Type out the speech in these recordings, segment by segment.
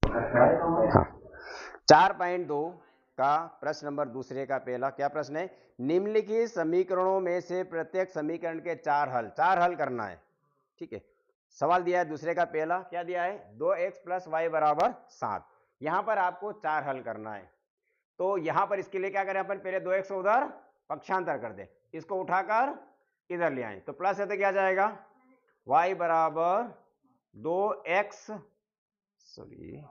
हाँ, 4.2 का प्रश्न नंबर दूसरे का पहला क्या प्रश्न है, निम्नलिखित समीकरणों में से प्रत्येक समीकरण के चार हल करना है। ठीक है, सवाल दिया है दूसरे का पहला, क्या दिया है, 2x प्लस वाई बराबर 7। यहां पर आपको चार हल करना है। तो यहां पर इसके लिए क्या करें अपन, पहले 2x उधर पक्षांतर कर दे, इसको उठाकर इधर ले आए, तो प्लस है तो क्या जाएगा, y बराबर 2x, सॉरी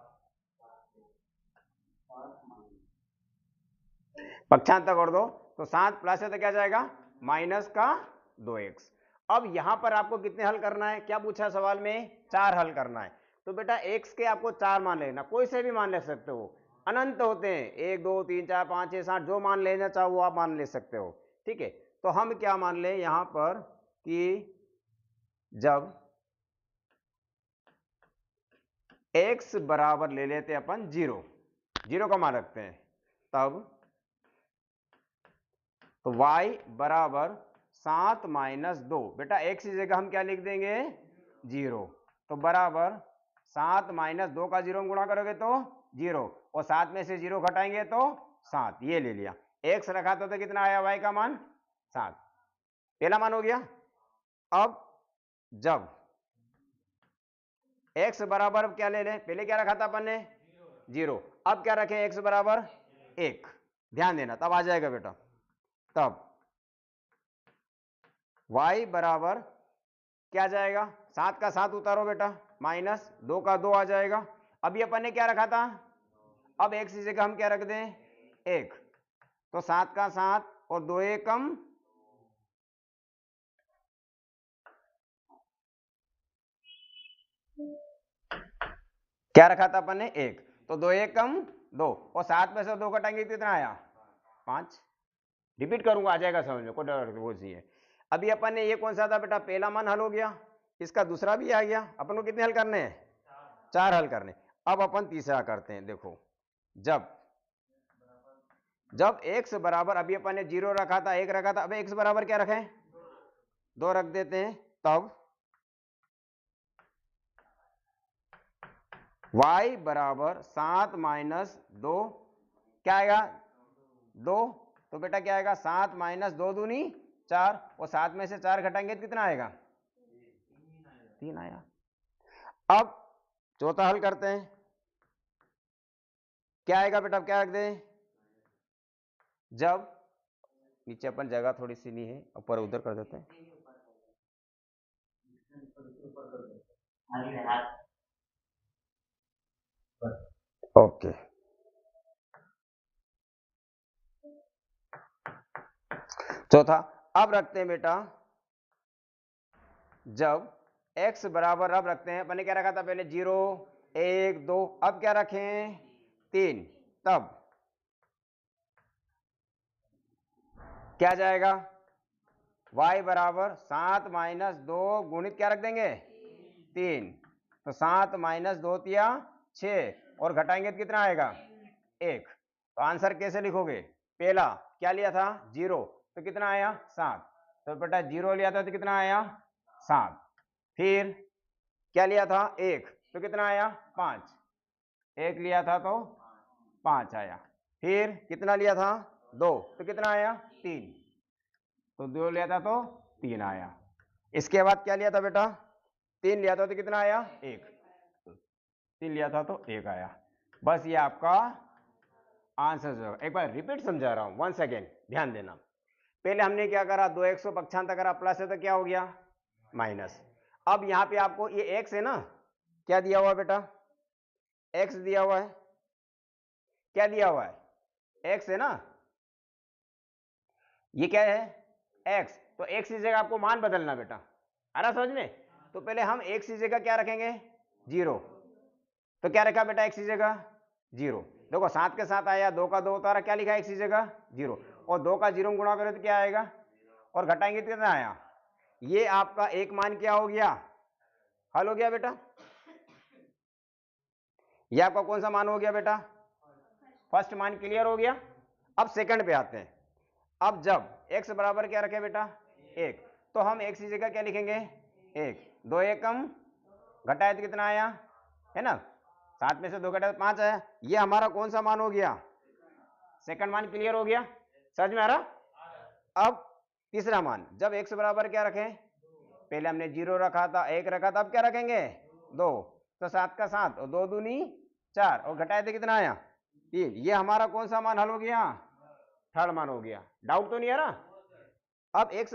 पक्षांतर कर दो, तो 7 प्लस है तो क्या जाएगा, माइनस का 2x। अब यहां पर आपको कितने हल करना है, क्या पूछा सवाल में, चार हल करना है। तो बेटा x के आपको चार मान लेना, कोई से भी मान ले सकते हो, अनंत होते हैं, 1 2 3 4 5 6 7, जो मान लेना चाहो वो आप मान ले सकते हो। ठीक है, तो हम क्या मान ले यहां पर कि जब x बराबर ले लेते हैं अपन 0 का मान रखते हैं, तब तो y बराबर 7 माइनस 2, बेटा x की जगह हम क्या लिख देंगे, 0, तो बराबर 7 माइनस 2 का 0 गुणा करोगे तो 0, और 7 में से 0 घटाएंगे तो 7, ये ले लिया। x रखा था तो कितना आया y का मान, 7, पहला मान हो गया। अब जब x बराबर क्या ले लें, पहले क्या रखा था अपन ने, 0, अब क्या रखें, x बराबर 1, ध्यान देना तब आ जाएगा बेटा, तब y बराबर क्या जाएगा, 7 का 7 उतारो बेटा, माइनस 2 का 2 आ जाएगा। अब ये अपन ने क्या रखा था, अब x की जगह हम क्या रख दें, 1, तो 7 का 7 और 2 एकम, क्या रखा था अपन ने, 1, तो 2 एकम 2, और 7 में से 2 घटाएंगे कितना आया, 5। रिपीट करूंगा, आ जाएगा समझ में, कोई डर वो नहीं है। अभी अपन ने ये कौन सा था बेटा, पहला मान हल हो गया, इसका दूसरा भी आ गया, अपन को कितने हल करने हैं, चार हल करने। अब अपन तीसरा करते हैं, देखो जब x बराबर, अभी अपन ने 0 रखा था, 1 रखा था, अब x बराबर क्या रखें, 2 रख देते हैं, तब y बराबर 7 माइनस 2, क्या आएगा, 2, तो बेटा क्या आएगा, 7 माइनस 2 दूनी 4, और 7 में से 4 घटाएंगे तो कितना आएगा, 3 आया। अब चौथा हल करते हैं, क्या आएगा बेटा, क्या रख दें, जब नीचे अपन जगह थोड़ी सी नहीं है, ऊपर उधर कर देते हैं, ओके। चौथा, अब रखते हैं बेटा, जब x बराबर, अब रखते हैं, मैंने क्या रखा था पहले, 0 1 2, अब क्या रखें, 3, तब क्या जाएगा, y बराबर 7 माइनस 2 गुणित क्या रख देंगे, 3, तो 7 माइनस 2 तिया 6, और घटाएंगे तो कितना आएगा, 1। तो आंसर कैसे लिखोगे, पहला क्या लिया था, 0, तो कितना आया, 7, तो बेटा 0 लिया था तो कितना आया, 7, फिर क्या लिया था, 1, तो कितना आया, 5, 1 लिया था तो 5 आया, फिर कितना लिया था, 2, तो कितना आया, 3, तो 2 लिया था तो 3 आया। इसके बाद क्या लिया था बेटा, 3 लिया था तो कितना आया, 1, 3 लिया था तो 1 आया। बस ये आपका आंसर। एक बार रिपीट समझा रहा हूं, 1 सेकेंड ध्यान देना। पहले हमने क्या करा, 2x को पक्षांतर करा, प्लस है तो क्या हो गया, माइनस। अब यहां पे आपको ये x है ना, क्या दिया हुआ है बेटा, x दिया हुआ है, क्या दिया हुआ है, x है ना, ये क्या है, x, तो x की जगह आपको मान बदलना बेटा, आ रहा समझ में। तो पहले हम x की जगह क्या रखेंगे, 0, तो क्या रखा बेटा x की जगह 0, देखो 7 के साथ आया, 2 का 2 उतारा, क्या लिखा x की जगह 0, और 2 का 0 गुणा करें तो क्या आएगा, और घटाएंगे तो कितना आया, ये आपका एक मान क्या हो गया, हल हो गया बेटा। ये आपका कौन सा मान हो गया बेटा, फर्स्ट मान क्लियर हो गया। अब सेकंड पे आते हैं, अब जब x बराबर क्या रखे बेटा, 1, तो हम x की जगह क्या लिखेंगे, 1, 2 एकम, घटाए तो कितना आया, है ना, 7 में से 2 घटा 5 है। ये हमारा कौन सा मान हो गया? सेकंड मान क्लियर हो गया, समझ में आ रहा? अब तीसरा मान, जब x बराबर क्या रखें? पहले हमने 0 रखा था, 1 रखा था, अब क्या रखेंगे? 2। तो 7 का 7 और 2 दूनी 4 और घटाए थे कितना आया? 3। ये हमारा कौन सा मान हल हो गया? थर्ड मान हो गया। डाउट तो नहीं आ रहा? अब x